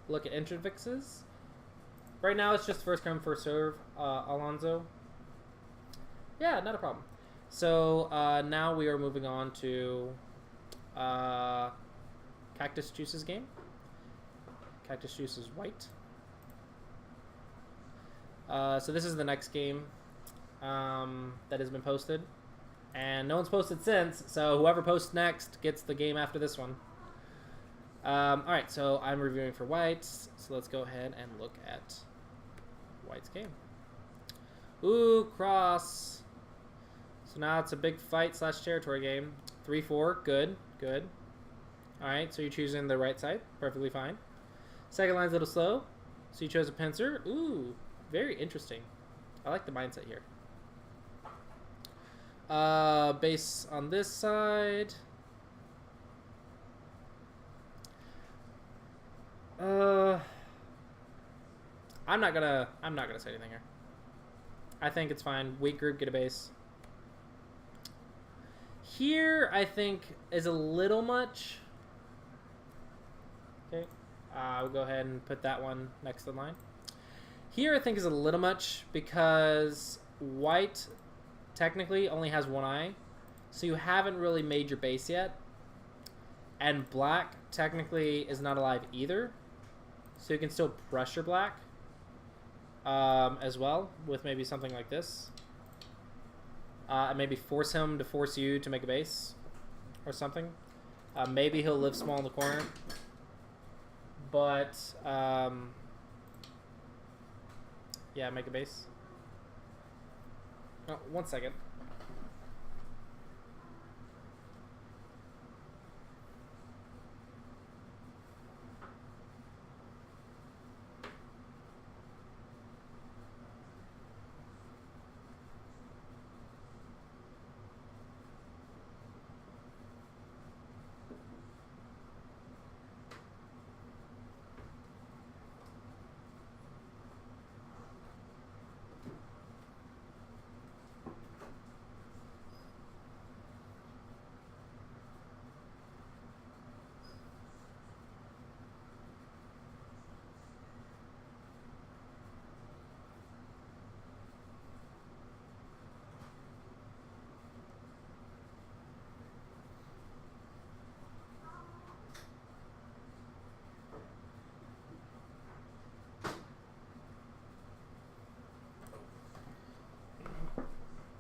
Look at entrant fixes. Right now it's just first come, first serve, Alonso. Yeah, not a problem. So now we are moving on to Cactus Juice's game. Cactus Juice is white. So this is the next game that has been posted. And no one's posted since, so whoever posts next gets the game after this one. Alright, so I'm reviewing for whites. So let's go ahead and look at white's game. Ooh, cross. So now it's a big fight slash territory game. 3-4, good, good. Alright, so you're choosing the right side, perfectly fine. Second line's a little slow, so you chose a pincer. Ooh, very interesting. I like the mindset here. Base on this side. I'm not gonna say anything here. I think it's fine. Weak group, get a base. Here, I think, is a little much. Okay. We'll go ahead and put that one next to the line. Here, I think, is a little much because white technically only has one eye. So you haven't really made your base yet. And black technically is not alive either. So you can still pressure black as well with maybe something like this. And maybe force him to force you to make a base or something. Maybe he'll live small in the corner. But, yeah, make a base. Oh, 1 second.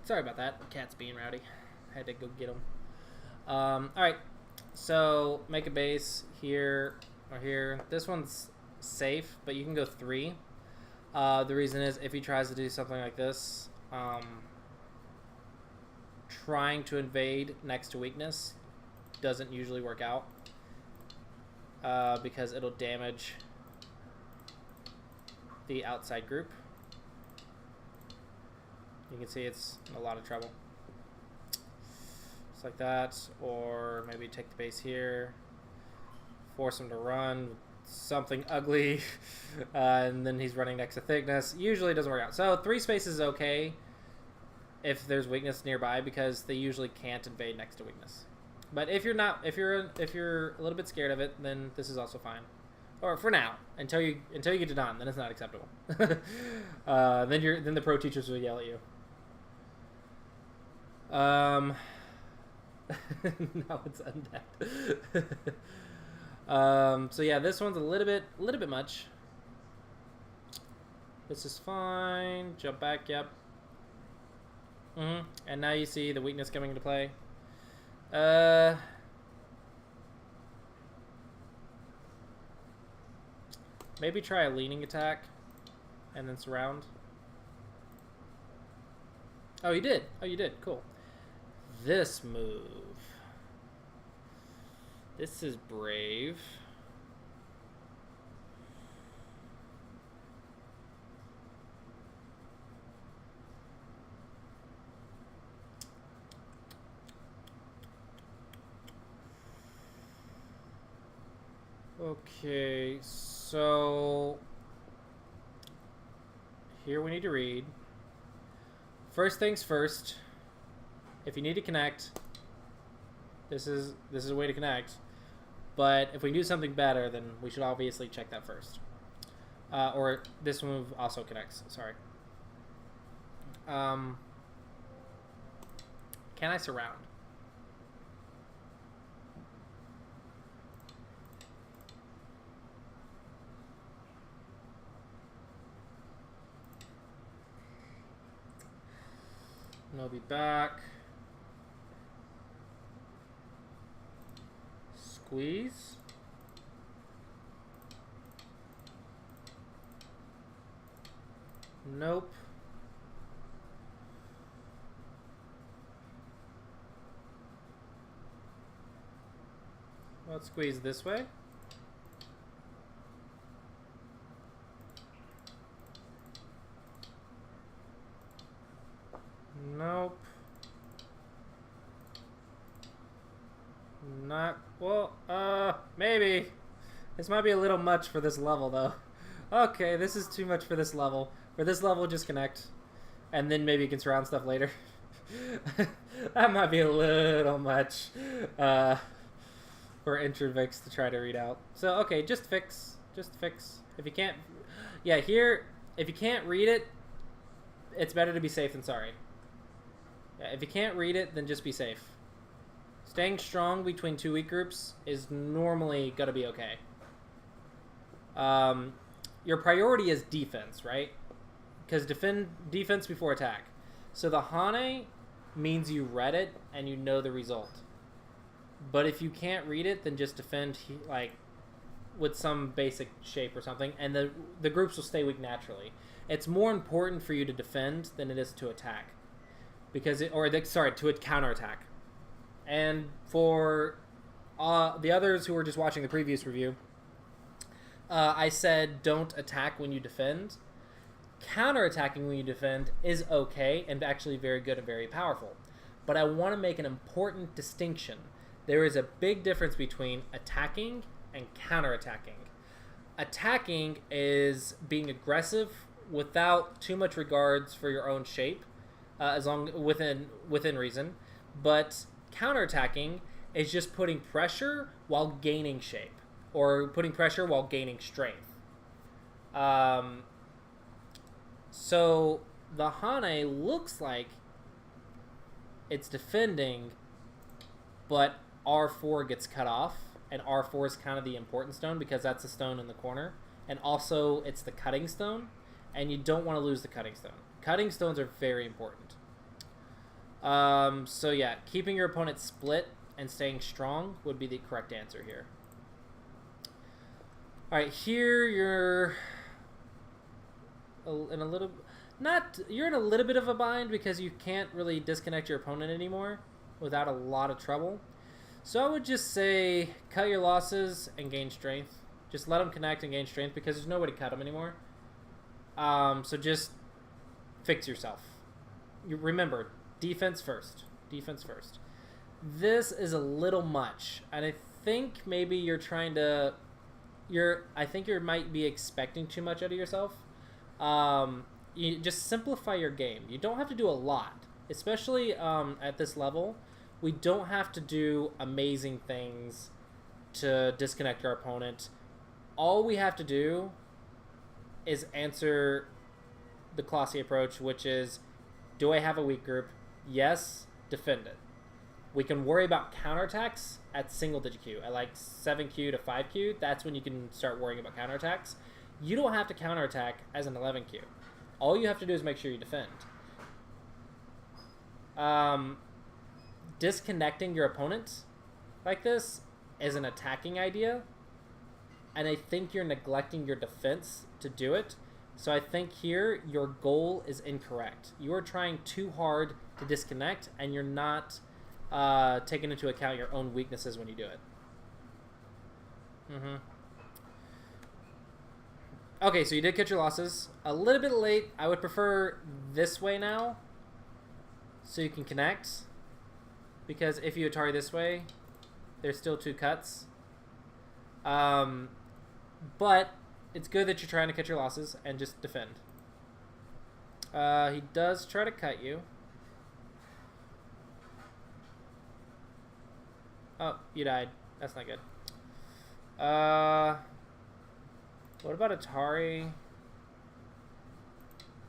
Sorry about that. Cat's being rowdy. I had to go get him. Alright. So, make a base here or here. This one's safe, but you can go 3. The reason is if he tries to do something like this, trying to invade next to weakness doesn't usually work out because it'll damage the outside group. You can see it's in a lot of trouble. Just like that, or maybe take the base here, force him to run something ugly, and then he's running next to thickness. Usually it doesn't work out. So 3 spaces is okay if there's weakness nearby because they usually can't invade next to weakness. But if you're not, if you're a little bit scared of it, then this is also fine. Or for now, until you get to Don, then it's not acceptable. Then the pro teachers will yell at you. Now it's undead. So yeah, this one's a little bit much. This is fine. Jump back. Yep. And now you see the weakness coming into play. Maybe try a leaning attack and then surround. Oh, you did. Oh, you did. Cool. This move. This is brave. Okay, so here we need to read. First things first, if you need to connect, this is a way to connect. But if we do something better, then we should obviously check that first. Or this move also connects. Sorry. Can I surround? No, be back. Squeeze. Nope. Let's squeeze this way. Nope. Not, well, maybe. This might be a little much for this level, though. Okay, this is too much for this level. For this level, just connect. And then maybe you can surround stuff later. That might be a little much for Introvix to try to read out. So, okay, just fix. Just fix. If you can't... Yeah, here, if you can't read it, it's better to be safe than sorry. Yeah, if you can't read it, then just be safe. Staying strong between two weak groups is normally going to be okay. Your priority is defense, right? Because defense before attack. So the Hane means you read it and you know the result. But if you can't read it, then just defend like with some basic shape or something, and the groups will stay weak naturally. It's more important for you to defend than it is to attack, because to counterattack. And for the others who were just watching the previous review, I said don't attack when you defend. Counterattacking when you defend is okay and actually very good and very powerful. But I want to make an important distinction. There is a big difference between attacking and counterattacking. Attacking is being aggressive without too much regards for your own shape, as long within reason. But counterattacking is just putting pressure while gaining shape, or putting pressure while gaining strength. So the Hane looks like it's defending, but R4 gets cut off, and R4 is kind of the important stone because that's the stone in the corner, and also it's the cutting stone, and you don't want to lose the cutting stone. Cutting stones are very important. So yeah, keeping your opponent split and staying strong would be the correct answer here. Alright, here you're in a little... You're in a little bit of a bind because you can't really disconnect your opponent anymore without a lot of trouble. So I would just say cut your losses and gain strength. Just let them connect and gain strength because there's no way to cut them anymore. So just fix yourself. Remember, defense first. Defense first. This is a little much, and I think maybe you're trying to... I think you might be expecting too much out of yourself. You just simplify your game. You don't have to do a lot, especially at this level. We don't have to do amazing things to disconnect our opponent. All we have to do is answer the Clossi approach, which is, do I have a weak group? Yes, defend it. We can worry about counterattacks at single-digit Q. At like 7Q to 5Q, that's when you can start worrying about counterattacks. You don't have to counterattack as an 11Q. All you have to do is make sure you defend. Disconnecting your opponent like this is an attacking idea, and I think you're neglecting your defense to do it. So I think here your goal is incorrect. You are trying too hard to disconnect, and you're not taking into account your own weaknesses when you do it. Okay, so you did catch your losses. A little bit late. I would prefer this way now, so you can connect. Because if you Atari this way, there's still two cuts. But it's good that you're trying to catch your losses and just defend. He does try to cut you. Oh, you died. That's not good. What about Atari?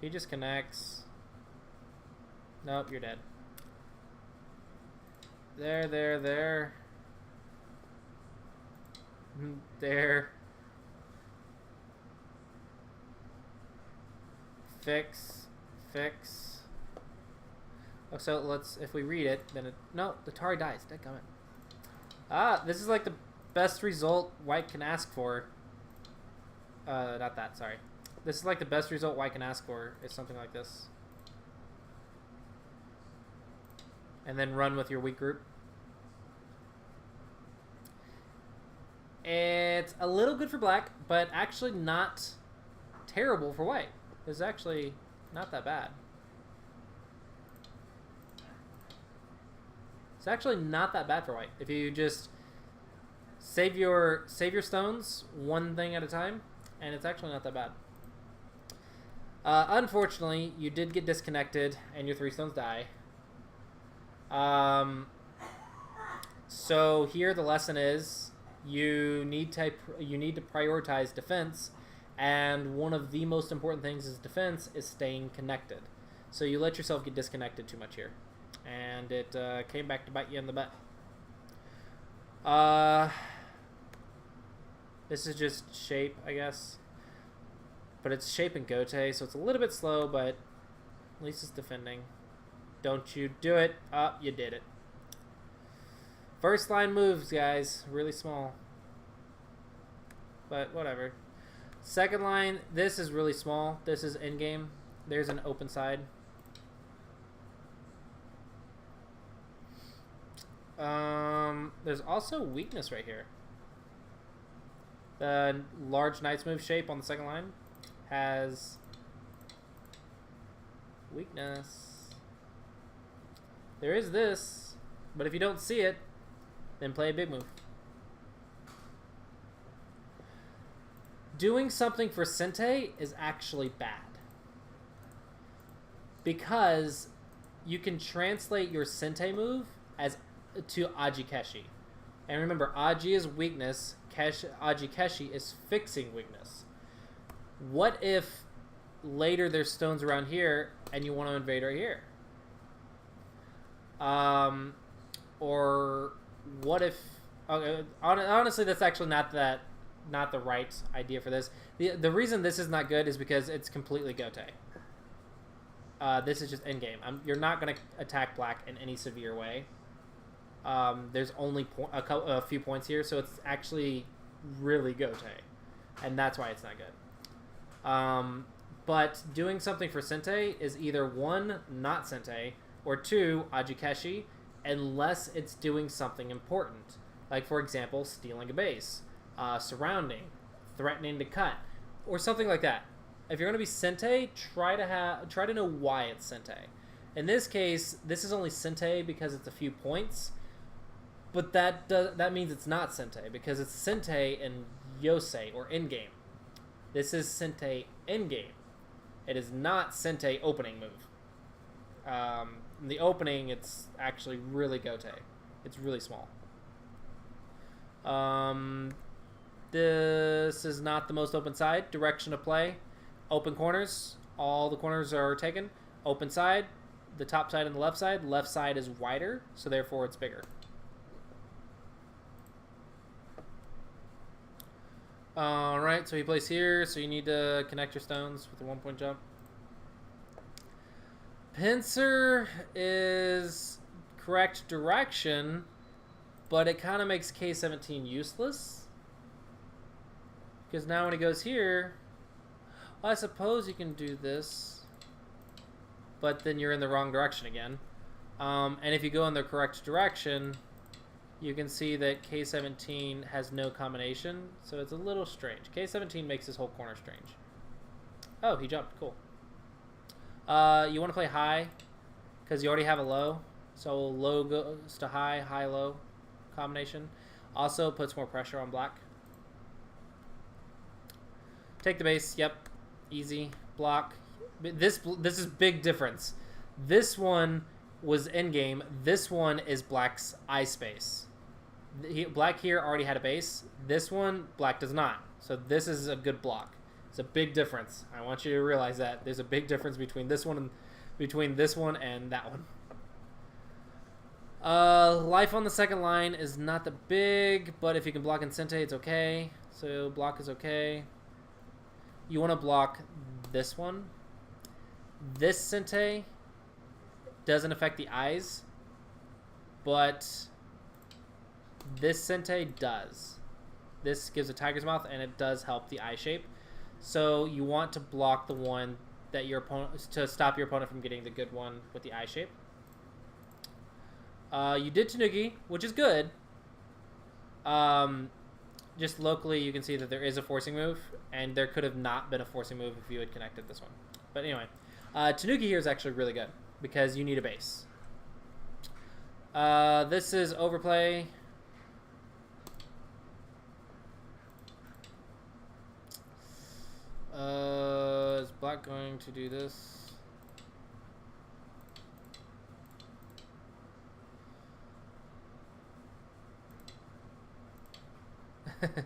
He just connects. Nope, you're dead. There. There. Fix. Oh, so let's, if we read it, then it, no, the Atari dies. Dadgummit. Ah, this is like the best result white can ask for. Not that, sorry. This is like the best result white can ask for, is something like this. And then run with your weak group. It's a little good for black, but actually not terrible for white. It's actually not that bad. It's actually not that bad for white. If you just save your stones one thing at a time, and it's actually not that bad. Unfortunately, you did get disconnected, and your 3 stones die. So here the lesson is you need to prioritize defense, and one of the most important things is defense is staying connected. So you let yourself get disconnected too much here, and it came back to bite you in the butt. This is just shape, I guess, but it's shape and gote, so it's a little bit slow, but at least it's defending. Don't you do it. Oh, you did it. First line moves, guys. Really small. But whatever. Second line, this is really small. This is in-game. There's an open side. There's also weakness right here. The large knight's move shape on the second line has weakness. There is this, but if you don't see it, then play a big move. Doing something for Sente is actually bad, because you can translate your Sente move as to Aji Keshi. And remember, Aji is weakness, Aji Keshi is fixing weakness. What if later there's stones around here and you want to invade right here? Or what if... Okay, honestly, that's actually not the right idea for this. The reason this is not good is because it's completely gote. This is just endgame. You're not going to attack black in any severe way. There's only a few points here, so it's actually really gote, and that's why it's not good. But doing something for Sente is either 1, not Sente, or 2, Aji Keshi, unless it's doing something important. Like, for example, stealing a base, surrounding, threatening to cut, or something like that. If you're going to be Sente, try to know why it's Sente. In this case, this is only Sente because it's a few points, but that means it's not Sente because it's Sente in Yosei or in game. This is Sente in game. It is not Sente opening move. In the opening, it's actually really gote. It's really small. This is not the most open side. Direction of play. Open corners. All the corners are taken. Open side. The top side and the left side. Left side is wider, so therefore it's bigger. Alright, so he plays here, so you need to connect your stones with a 1-point jump. Pincer is correct direction, but it kind of makes K17 useless. Because now when he goes here, well, I suppose you can do this, but then you're in the wrong direction again. And if you go in the correct direction, you can see that K17 has no combination, so it's a little strange. K17 makes this whole corner strange. Oh, he jumped. Cool. You want to play high, because you already have a low. So low goes to high, high-low combination. Also puts more pressure on black. Take the base. Yep. Easy. Block. This is big difference. This one was endgame. This one is black's eye space. Black here already had a base. This one, black does not. So this is a good block. It's a big difference. I want you to realize that there's a big difference between this one and that one. Life on the second line is not that big, but if you can block Incente, it's okay. So block is okay. You want to block this one. This Sente doesn't affect the eyes, but this Sente does. This gives a tiger's mouth, and it does help the eye shape. So you want to block the one that your opponent, to stop your opponent from getting the good one with the eye shape. You did Tanuki, which is good. Just locally, you can see that there is a forcing move, and there could have not been a forcing move if you had connected this one. But anyway, Tanuki here is actually really good because you need a base. This is overplay. Is black going to do this?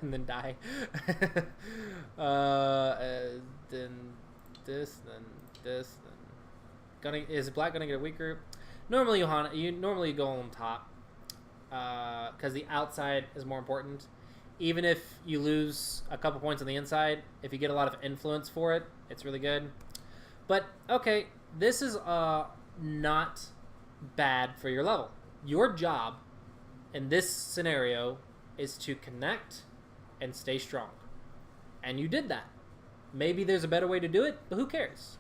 And then die. Then this, then this, then is black gonna get a weak group? Normally, you normally go on top because the outside is more important. Even if you lose a couple points on the inside, if you get a lot of influence for it, it's really good. But okay, this is not bad for your level. Your job in this scenario is to connect and stay strong. And you did that. Maybe there's a better way to do it, but who cares?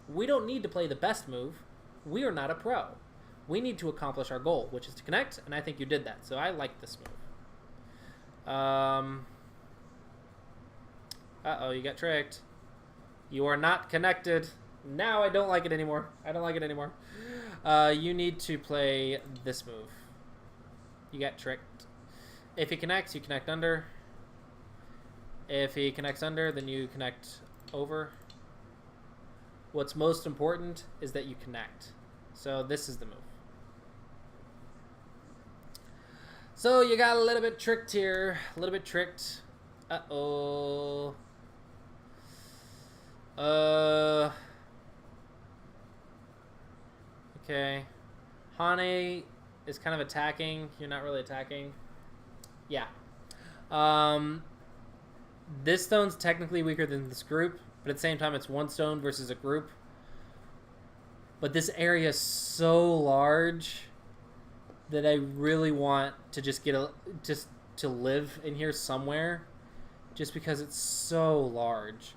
We don't need to play the best move. We are not a pro. We need to accomplish our goal, which is to connect, and I think you did that. So I like this move. Uh-oh, you got tricked. You are not connected. Now I don't like it anymore. I don't like it anymore. You need to play this move. You got tricked. If he connects, you connect under. If he connects under, then you connect over. What's most important is that you connect. So this is the move. So you got a little bit tricked here. A little bit tricked. Uh-oh. Okay. Hane is kind of attacking. You're not really attacking. Yeah. This stone's technically weaker than this group, but at the same time, it's one stone versus a group. But this area is so large that I really want to just to live in here somewhere, just because it's so large.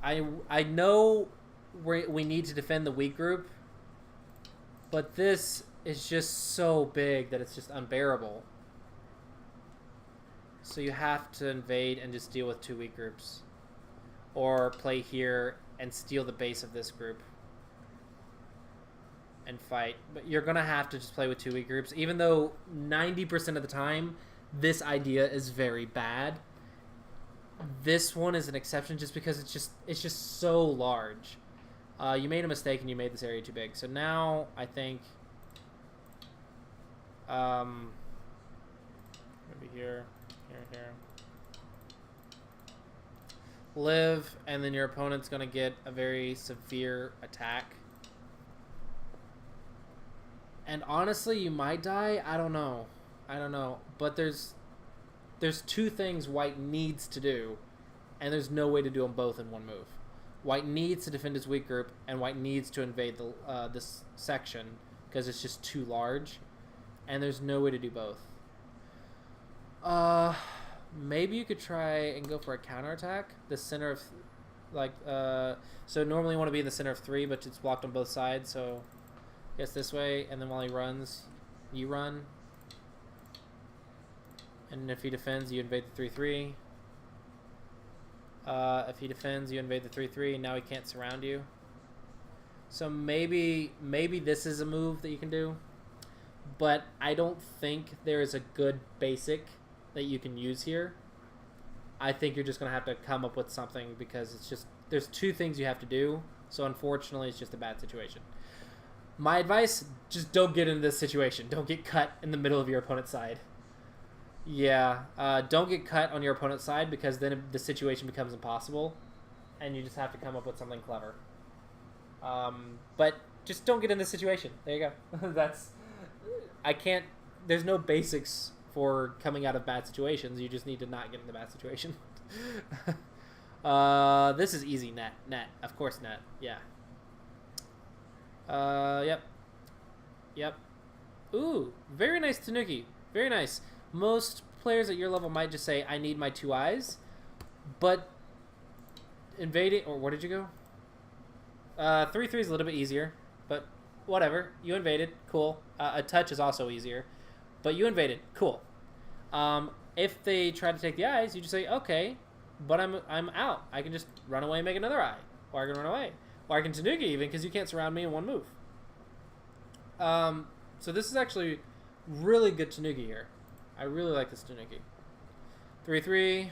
I know we need to defend the weak group, but this is just so big that it's just unbearable. So you have to invade and just deal with two weak groups, or play here and steal the base of this group and fight. But you're gonna have to just play with two weak groups, even though 90% of the time this idea is very bad. This one is an exception just because it's just so large. You made a mistake and you made this area too big. So now I think maybe here. Live, and then your opponent's going to get a very severe attack. And honestly, you might die. I don't know. But there's two things white needs to do, and there's no way to do them both in one move. White needs to defend his weak group, and white needs to invade this section because it's just too large, and there's no way to do both. Maybe you could try and go for a counterattack. The center of, so normally you want to be in the center of 3, but it's blocked on both sides, so I guess this way, and then while he runs, you run. And if he defends, you invade the 3-3. If he defends, you invade the 3-3, and now he can't surround you. So maybe this is a move that you can do, but I don't think there is a good basic that you can use here. I think you're just going to have to come up with something because it's just, there's two things you have to do, so unfortunately it's just a bad situation. My advice, just don't get into this situation. Don't get cut in the middle of your opponent's side. Yeah. Don't get cut on your opponent's side because then the situation becomes impossible, and you just have to come up with something clever. But just don't get in this situation. There you go. That's I can't. There's no basics for coming out of bad situations. You just need to not get in the bad situation. This is easy. Net. Of course, net. Yeah. Yep. Yep. Ooh, very nice Tanuki. Very nice. Most players at your level might just say, "I need my 2 eyes," but invading or where did you go? 3-3 is a little bit easier, but whatever. You invaded, cool. A touch is also easier, but you invaded, cool. If they try to take the eyes, you just say, "Okay, but I'm out. I can just run away and make another eye, or I can run away, or I can Tanuki even because you can't surround me in one move." So this is actually really good Tanuki here. I really like this Tanuki. 3-3.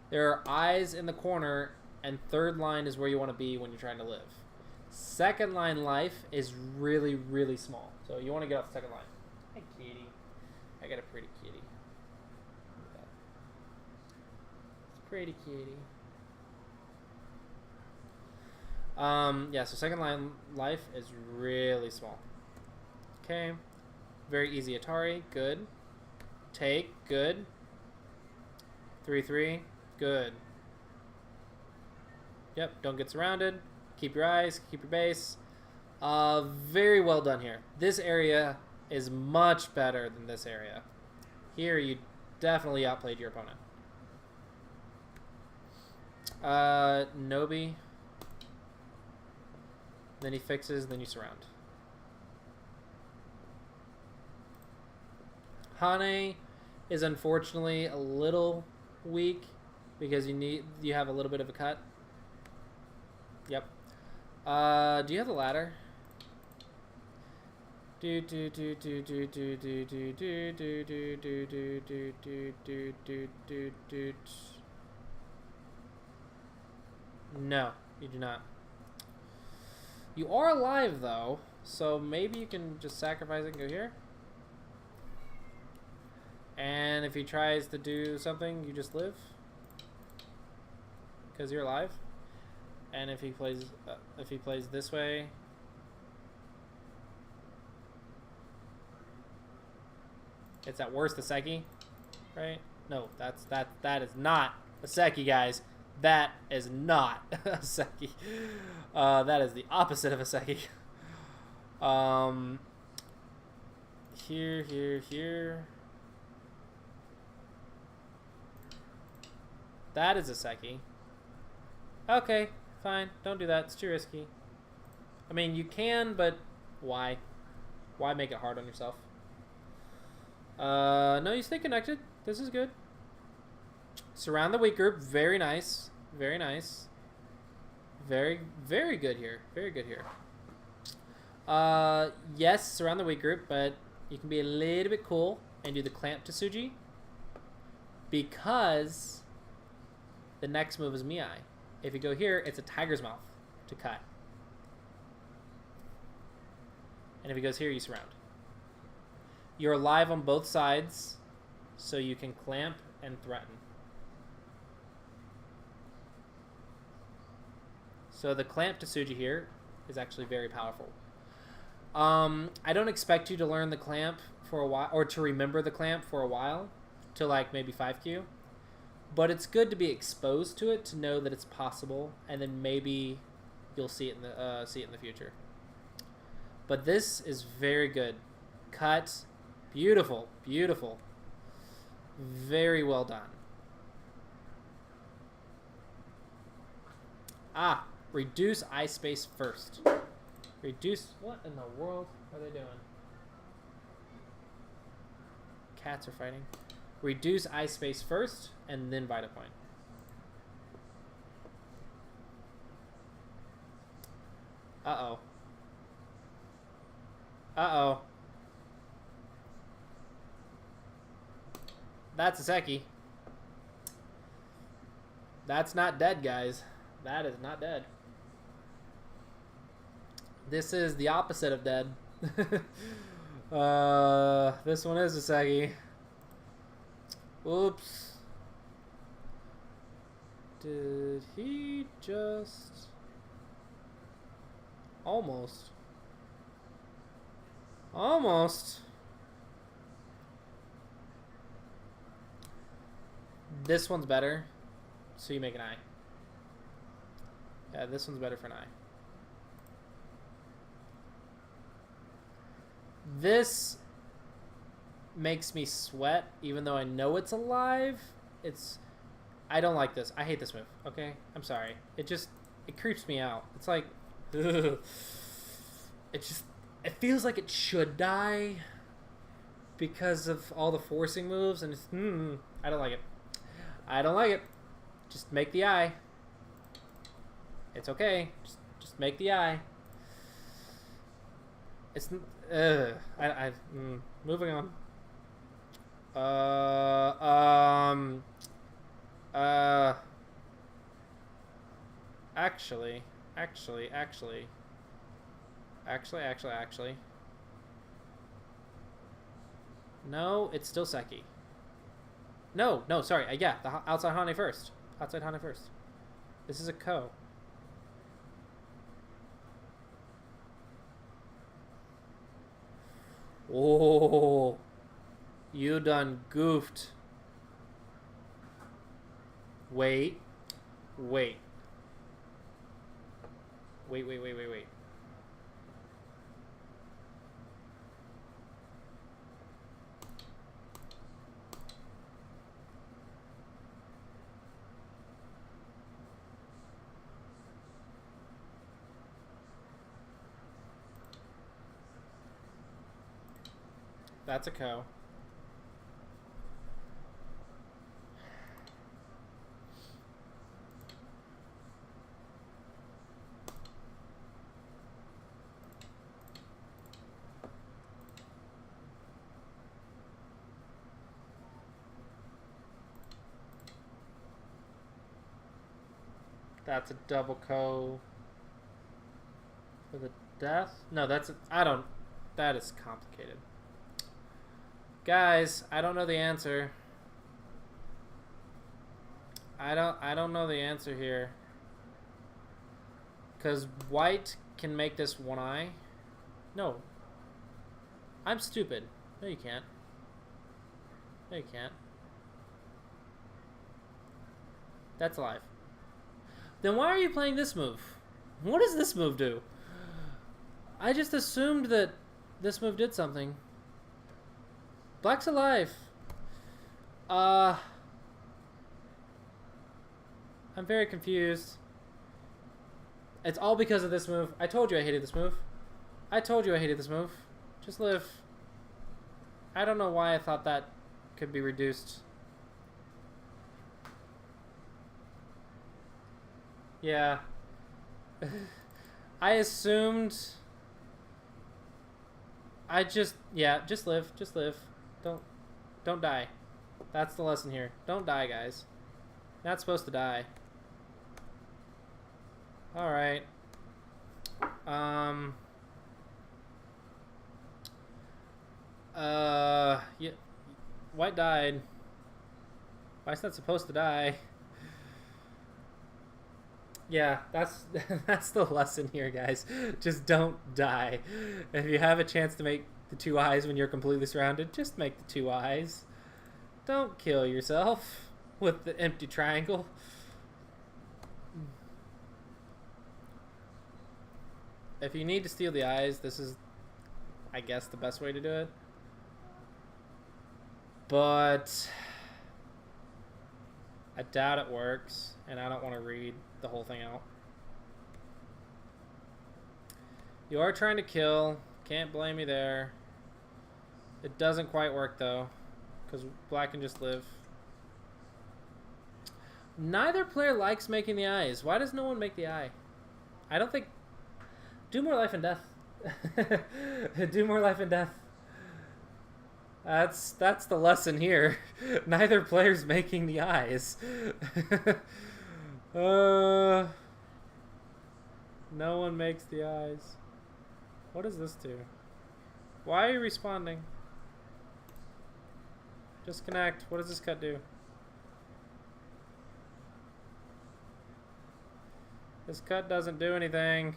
There are eyes in the corner, and third line is where you want to be when you're trying to live. Second line life is really, really small. So you want to get off the second line. Hey, kitty. I got a pretty kitty. It's pretty kitty. Yeah, so second line life is really small. Okay. Very easy Atari. Good. Take. Good. 3-3. Good. Yep, don't get surrounded. Keep your eyes. Keep your base. Very well done here. This area is much better than this area. Here, you definitely outplayed your opponent. Nobi. Then he fixes, then you surround. Hane is unfortunately a little weak because you have a little bit of a cut. Yep. Do you have the ladder? No, you do not. You are alive though, so maybe you can just sacrifice it and go here. And if he tries to do something, you just live because you're alive. And if he plays this way, it's at worst a Seki, right? No, that is not a Seki, guys. That is not a Seki. That is the opposite of a Seki. Here. That is a Seki. Okay, fine. Don't do that. It's too risky. I mean, you can, but why? Why make it hard on yourself? No, you stay connected. This is good. Surround the weak group. Very nice. Very nice. Very good here. Very good here. Yes, surround the weak group, but you can be a little bit cool and do the clamp to Tsuji because the next move is Miai. If you go here, it's a tiger's mouth to cut. And if he goes here, you surround. You're alive on both sides, so you can clamp and threaten. So the clamp to Tsuji here is actually very powerful. I don't expect you to learn the clamp for a while, or to remember the clamp for a while, to like maybe 5Q. But it's good to be exposed to it to know that it's possible, and then maybe you'll see it in the future. But this is very good. Cut, beautiful, beautiful, very well done. Ah, reduce eye space first. Reduce. What in the world are they doing? Cats are fighting. Reduce eye space first, and then Vita Point. Uh-oh. Uh-oh. That's a Seki. That's not dead, guys. That is not dead. This is the opposite of dead. This one is a Seki. Oops. Did he just... Almost. Almost. This one's better, so you make an eye. Yeah, this one's better for an eye. This makes me sweat, even though I know it's alive. I don't like this. I hate this move, okay? I'm sorry. It creeps me out. It's like, ugh. It feels like it should die because of all the forcing moves, and I don't like it. I don't like it. Just make the eye. It's okay. Just make the eye. It's moving on. Actually. No, it's still Seki. No, sorry. Yeah, the outside Hane first. Outside Hane first. This is a Ko. Oh, you done goofed. Wait. That's a Ko. That's a double Ko for the death. No, that is complicated. Guys, I don't know the answer. I don't know the answer here. Cause white can make this one eye. No. I'm stupid. No, you can't. No, you can't. That's alive. Then why are you playing this move? What does this move do? I just assumed that this move did something. Black's alive. I'm very confused. It's all because of this move. I told you I hated this move. Just live. I don't know why I thought that could be reduced. Yeah. I assumed... just live. Don't die. That's the lesson here. Don't die, guys. Not supposed to die. Alright. Yeah. White died. White's not supposed to die. Yeah, that's the lesson here, guys. Just don't die. If you have a chance to make the two eyes when you're completely surrounded, just make the two eyes. Don't kill yourself with the empty triangle. If you need to steal the eyes, this is, I guess, the best way to do it. But I doubt it works, and I don't want to read the whole thing out. You are trying to kill. Can't blame you there. It doesn't quite work, though, because black can just live. Neither player likes making the eyes. Why does no one make the eye? I don't think... Do more life and death. Do more life and death. That's the lesson here. Neither player's making the eyes. No one makes the eyes. What does this do? Why are you responding? Disconnect. What does this cut do? This cut doesn't do anything.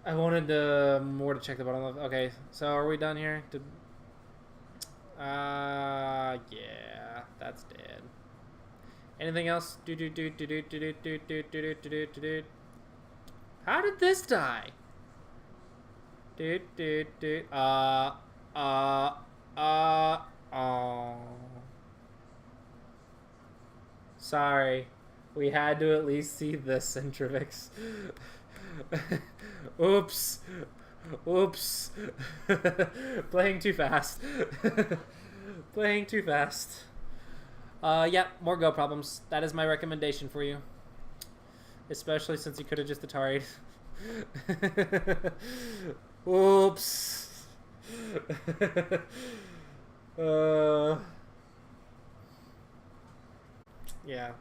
I wanted more to check the bottom of. Okay, so are we done here? Yeah, that's dead. Anything else? How did this die? Oh. Sorry. We had to at least see this, Centrivix. Oops. Oops. Playing too fast. Playing too fast. Yeah, more Go problems. That is my recommendation for you. Especially since you could have just Atari'd. Oops. Yeah.